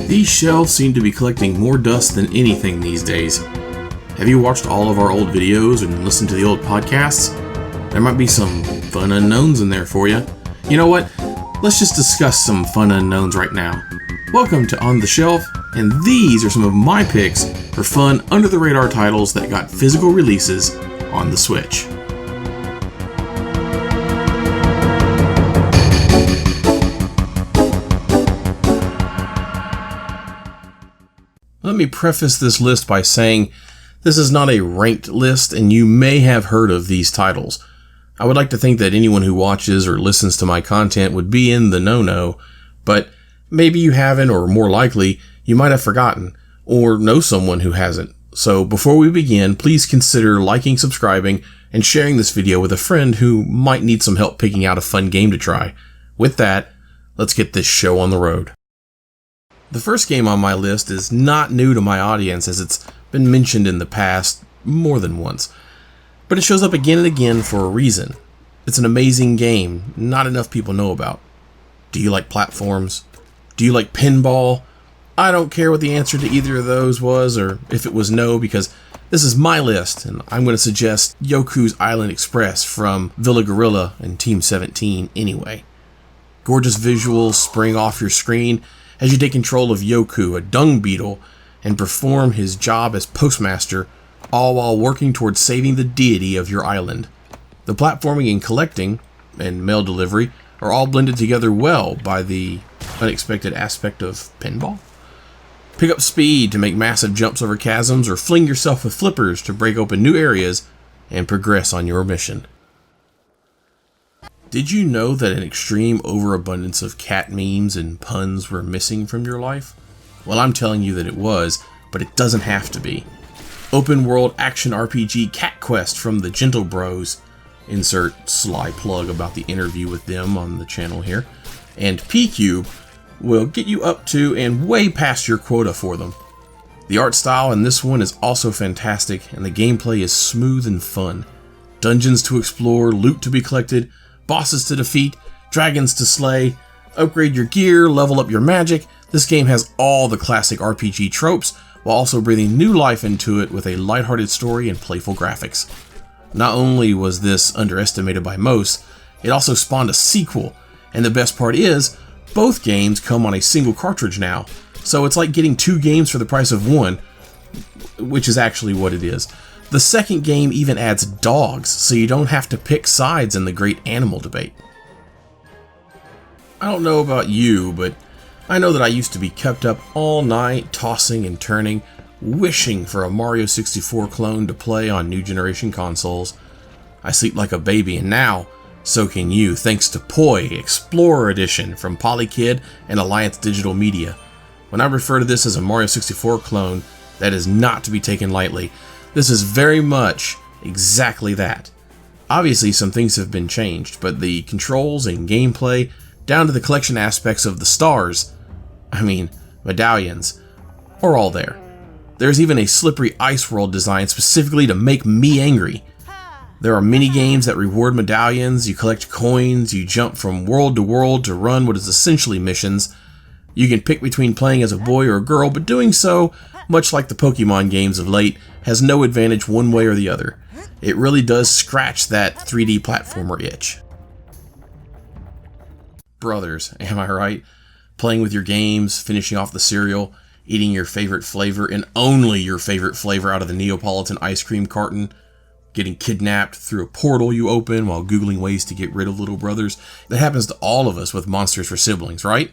These shelves seem to be collecting more dust than anything these days. Have you watched all of our old videos and listened to the old podcasts? There might be some fun unknowns in there for you. You know what? Let's just discuss some fun unknowns right now. Welcome to On the Shelf, and these are some of my picks for fun under-the-radar titles that got physical releases on the Switch. Let me preface this list by saying this is not a ranked list, and you may have heard of these titles. I would like to think that anyone who watches or listens to my content would be in the know-know, but maybe you haven't, or more likely, you might have forgotten, or know someone who hasn't. So before we begin, please consider liking, subscribing, and sharing this video with a friend who might need some help picking out a fun game to try. With that, let's get this show on the road. The first game on my list is not new to my audience, as it's been mentioned in the past more than once. But it shows up again and again for a reason. It's an amazing game not enough people know about. Do you like platforms? Do you like pinball? I don't care what the answer to either of those was, or if it was no, because this is my list, and I'm going to suggest Yoku's Island Express from Villa Gorilla and Team 17 anyway. Gorgeous visuals spring off your screen as you take control of Yoku, a dung beetle, and perform his job as postmaster, all while working towards saving the deity of your island. The platforming and collecting, and mail delivery, are all blended together well by the unexpected aspect of pinball. Pick up speed to make massive jumps over chasms, or fling yourself with flippers to break open new areas and progress on your mission. Did you know that an extreme overabundance of cat memes and puns were missing from your life? Well, I'm telling you that it was, but it doesn't have to be. Open world action RPG Cat Quest from the Gentle Bros, insert sly plug about the interview with them on the channel here, and P-Cube will get you up to and way past your quota for them. The art style in this one is also fantastic, and the gameplay is smooth and fun. Dungeons to explore, loot to be collected, bosses to defeat, dragons to slay, upgrade your gear, level up your magic. This game has all the classic RPG tropes, while also breathing new life into it with a lighthearted story and playful graphics. Not only was this underestimated by most, it also spawned a sequel, and the best part is, both games come on a single cartridge now, so it's like getting two games for the price of one, which is actually what it is. The second game even adds dogs, so you don't have to pick sides in the great animal debate. I don't know about you, but I know that I used to be kept up all night, tossing and turning, wishing for a Mario 64 clone to play on new generation consoles. I sleep like a baby, and now, so can you, thanks to Poi Explorer Edition from Polykid and Alliance Digital Media. When I refer to this as a Mario 64 clone, that is not to be taken lightly. This is very much exactly that. Obviously, some things have been changed, but the controls and gameplay, down to the collection aspects of the stars, medallions, are all there. There's even a slippery ice world designed specifically to make me angry. There are mini games that reward medallions, you collect coins, you jump from world to world to run what is essentially missions. You can pick between playing as a boy or a girl, but doing so, much like the Pokemon games of late, has no advantage one way or the other. It really does scratch that 3D platformer itch. Brothers, am I right? Playing with your games, finishing off the cereal, eating your favorite flavor and only your favorite flavor out of the Neapolitan ice cream carton, getting kidnapped through a portal you open while Googling ways to get rid of little brothers. That happens to all of us with Monsters for Siblings, right?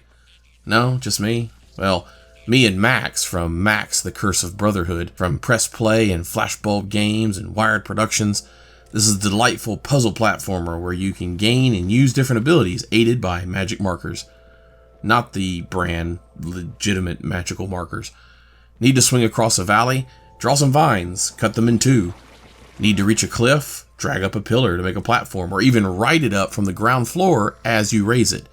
No, just me? Well, me and Max from Max, the Curse of Brotherhood, from Press Play and Flashbulb Games and Wired Productions. This is a delightful puzzle platformer where you can gain and use different abilities aided by magic markers. Not the brand, legitimate magical markers. Need to swing across a valley? Draw some vines, cut them in two. Need to reach a cliff? Drag up a pillar to make a platform, or even ride it up from the ground floor as you raise it.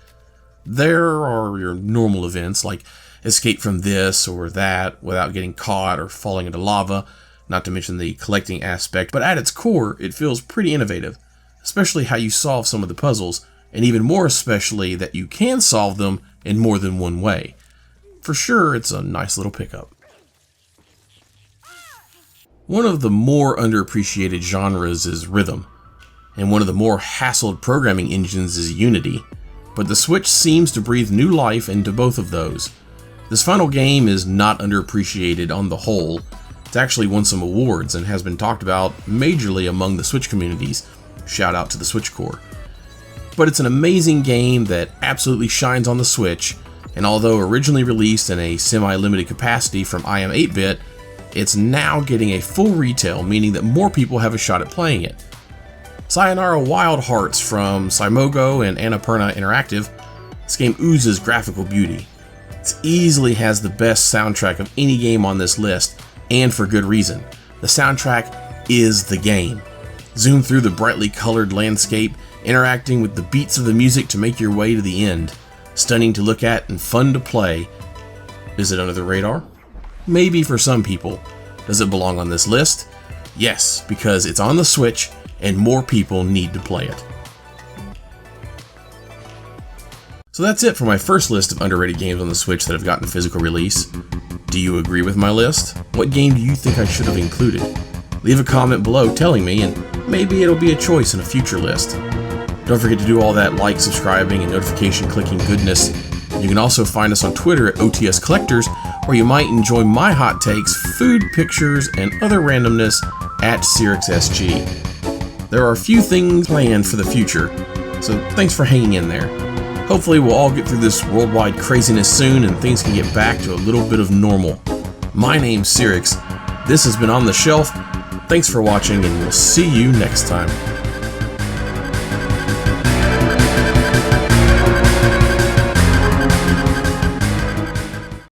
There are your normal events like escape from this or that without getting caught or falling into lava, not to mention the collecting aspect, but at its core, it feels pretty innovative, especially how you solve some of the puzzles, and even more especially that you can solve them in more than one way. for sure it's a nice little pickup. One of the more underappreciated genres is rhythm, and one of the more hassled programming engines is Unity, but the Switch seems to breathe new life into both of those. This final game is not underappreciated on the whole. It's actually won some awards and has been talked about majorly among the Switch communities. Shout out to the Switch Core. But it's an amazing game that absolutely shines on the Switch, and although originally released in a semi-limited capacity from IM 8-bit, it's now getting a full retail, meaning that more people have a shot at playing it. Sayonara Wild Hearts from Cymogo and Annapurna Interactive, this game oozes graphical beauty. It easily has the best soundtrack of any game on this list, and for good reason. The soundtrack is the game. Zoom through the brightly colored landscape, interacting with the beats of the music to make your way to the end. Stunning to look at and fun to play. Is it under the radar? Maybe for some people. Does it belong on this list? Yes, because it's on the Switch and more people need to play it. So that's it for my first list of underrated games on the Switch that have gotten a physical release. Do you agree with my list? What game do you think I should have included? Leave a comment below telling me, and maybe it'll be a choice in a future list. Don't forget to do all that like, subscribing, and notification clicking goodness. You can also find us on Twitter at OTS Collectors, where you might enjoy my hot takes, food pictures, and other randomness at CyrixSG. There are a few things planned for the future, so thanks for hanging in there. Hopefully we'll all get through this worldwide craziness soon and things can get back to a little bit of normal. My name's Cyrix. This has been On the Shelf. Thanks for watching, and we'll see you next time.